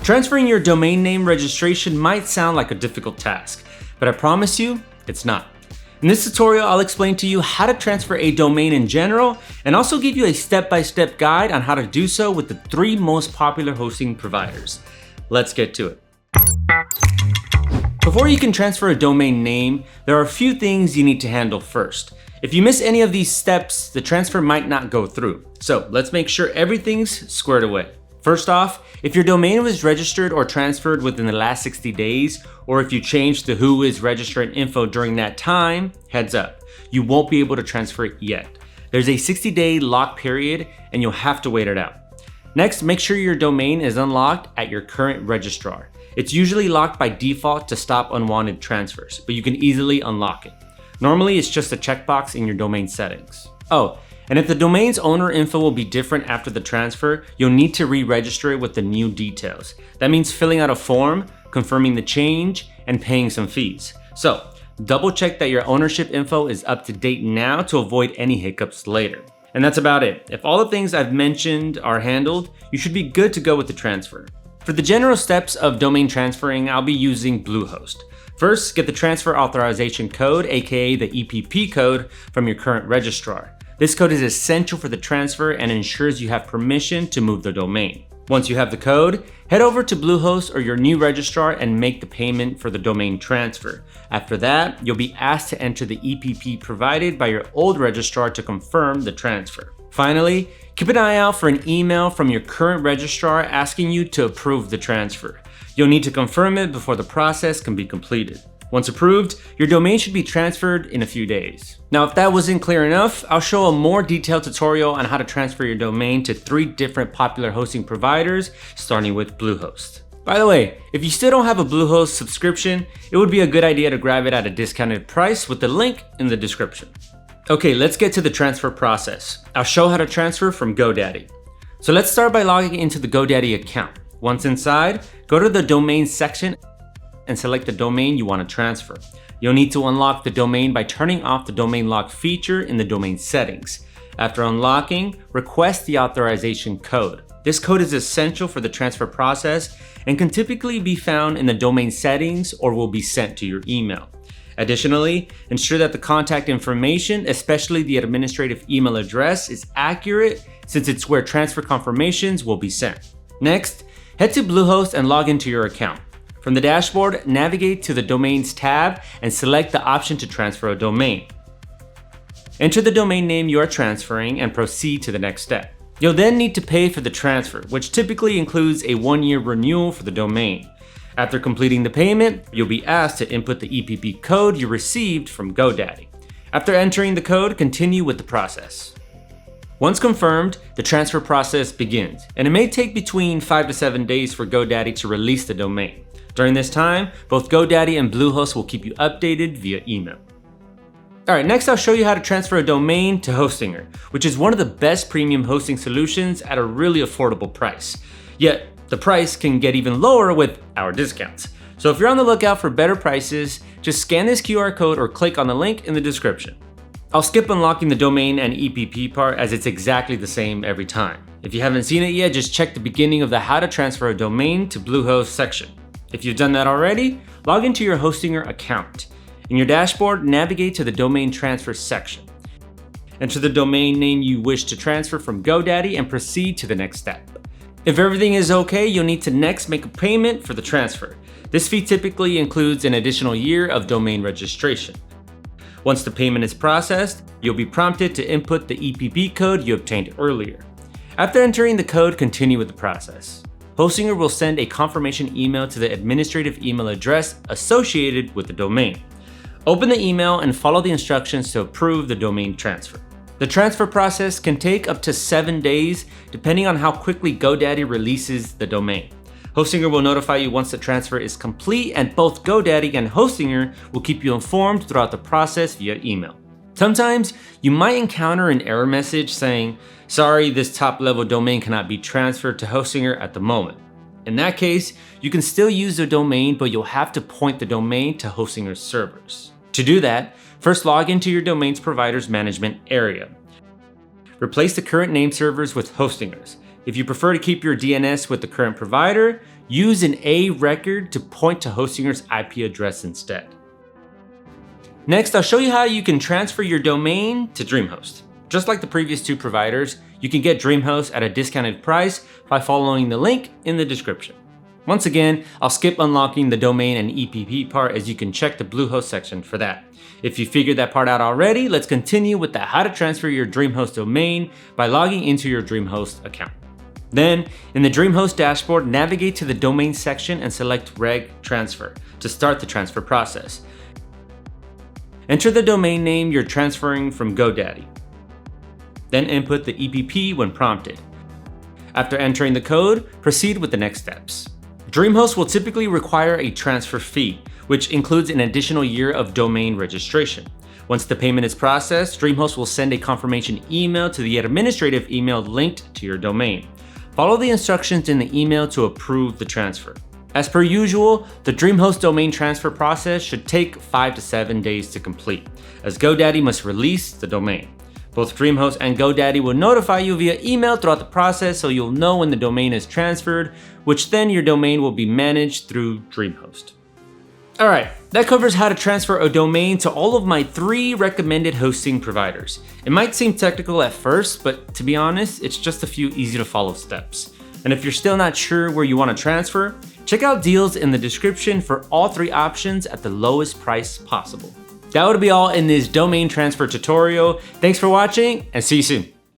Transferring your domain name registration might sound like a difficult task, but I promise you, it's not. In this tutorial, I'll explain to you how to transfer a domain in general and also give you a step-by-step guide on how to do so with the 3 most popular hosting providers. Let's get to it. Before you can transfer a domain name, there are a few things you need to handle first. If you miss any of these steps, the transfer might not go through. So let's make sure everything's squared away. First off, if your domain was registered or transferred within the last 60 days, or if you changed the who is registrant info during that time, heads up, you won't be able to transfer it yet. There's a 60-day lock period and you'll have to wait it out. Next, make sure your domain is unlocked at your current registrar. It's usually locked by default to stop unwanted transfers, but you can easily unlock it. Normally, it's just a checkbox in your domain settings. Oh, and if the domain's owner info will be different after the transfer, you'll need to re-register it with the new details. That means filling out a form, confirming the change, and paying some fees. So, double check that your ownership info is up to date now to avoid any hiccups later. And that's about it. If all the things I've mentioned are handled, you should be good to go with the transfer. For the general steps of domain transferring, I'll be using Bluehost. First, get the transfer authorization code, aka the EPP code, from your current registrar. This code is essential for the transfer and ensures you have permission to move the domain. Once you have the code, head over to Bluehost or your new registrar and make the payment for the domain transfer. After that, you'll be asked to enter the EPP provided by your old registrar to confirm the transfer. Finally, keep an eye out for an email from your current registrar asking you to approve the transfer. You'll need to confirm it before the process can be completed. Once approved, your domain should be transferred in a few days. Now, if that wasn't clear enough, I'll show a more detailed tutorial on how to transfer your domain to 3 different popular hosting providers, starting with Bluehost. By the way, if you still don't have a Bluehost subscription, it would be a good idea to grab it at a discounted price with the link in the description. Okay, let's get to the transfer process. I'll show how to transfer from GoDaddy. So let's start by logging into the GoDaddy account. Once inside, go to the domain section and select the domain you want to transfer. You'll need to unlock the domain by turning off the domain lock feature in the domain settings. After unlocking, request the authorization code. This code is essential for the transfer process and can typically be found in the domain settings or will be sent to your email. Additionally, ensure that the contact information, especially the administrative email address, is accurate since it's where transfer confirmations will be sent. Next, head to Bluehost and log into your account. From the dashboard, navigate to the Domains tab and select the option to transfer a domain. Enter the domain name you are transferring and proceed to the next step. You'll then need to pay for the transfer, which typically includes a 1-year renewal for the domain. After completing the payment, you'll be asked to input the EPP code you received from GoDaddy. After entering the code, continue with the process. Once confirmed, the transfer process begins, and it may take between 5 to 7 days for GoDaddy to release the domain. During this time, both GoDaddy and Bluehost will keep you updated via email. Alright, next I'll show you how to transfer a domain to Hostinger, which is one of the best premium hosting solutions at a really affordable price. Yet, the price can get even lower with our discounts. So if you're on the lookout for better prices, just scan this QR code or click on the link in the description. I'll skip unlocking the domain and EPP part as it's exactly the same every time. If you haven't seen it yet, just check the beginning of the How to Transfer a Domain to Bluehost section. If you've done that already, log into your Hostinger account. In your dashboard, navigate to the Domain Transfer section. Enter the domain name you wish to transfer from GoDaddy and proceed to the next step. If everything is okay, you'll need to next make a payment for the transfer. This fee typically includes an additional year of domain registration. Once the payment is processed, you'll be prompted to input the EPP code you obtained earlier. After entering the code, continue with the process. Hostinger will send a confirmation email to the administrative email address associated with the domain. Open the email and follow the instructions to approve the domain transfer. The transfer process can take up to 7 days depending on how quickly GoDaddy releases the domain. Hostinger will notify you once the transfer is complete, and both GoDaddy and Hostinger will keep you informed throughout the process via email. Sometimes you might encounter an error message saying, "Sorry, this top-level domain cannot be transferred to Hostinger at the moment." In that case, you can still use the domain, but you'll have to point the domain to Hostinger's servers. To do that, first log into your domains provider's management area. Replace the current name servers with Hostinger's. If you prefer to keep your DNS with the current provider, use an A record to point to Hostinger's IP address instead. Next, I'll show you how you can transfer your domain to DreamHost. Just like the previous two providers, you can get DreamHost at a discounted price by following the link in the description. Once again, I'll skip unlocking the domain and EPP part as you can check the Bluehost section for that. If you figured that part out already, let's continue with the how to transfer your DreamHost domain by logging into your DreamHost account. Then, in the DreamHost dashboard, navigate to the domain section and select Reg Transfer to start the transfer process. Enter the domain name you're transferring from GoDaddy. Then input the EPP when prompted. After entering the code, proceed with the next steps. DreamHost will typically require a transfer fee, which includes an additional year of domain registration. Once the payment is processed, DreamHost will send a confirmation email to the administrative email linked to your domain. Follow the instructions in the email to approve the transfer. As per usual, the DreamHost domain transfer process should take 5 to 7 days to complete, as GoDaddy must release the domain. Both DreamHost and GoDaddy will notify you via email throughout the process so you'll know when the domain is transferred, which then your domain will be managed through DreamHost. Alright, that covers how to transfer a domain to all of my 3 recommended hosting providers. It might seem technical at first, but to be honest, it's just a few easy to follow steps. And if you're still not sure where you want to transfer, check out deals in the description for all 3 options at the lowest price possible. That would be all in this domain transfer tutorial. Thanks for watching and see you soon.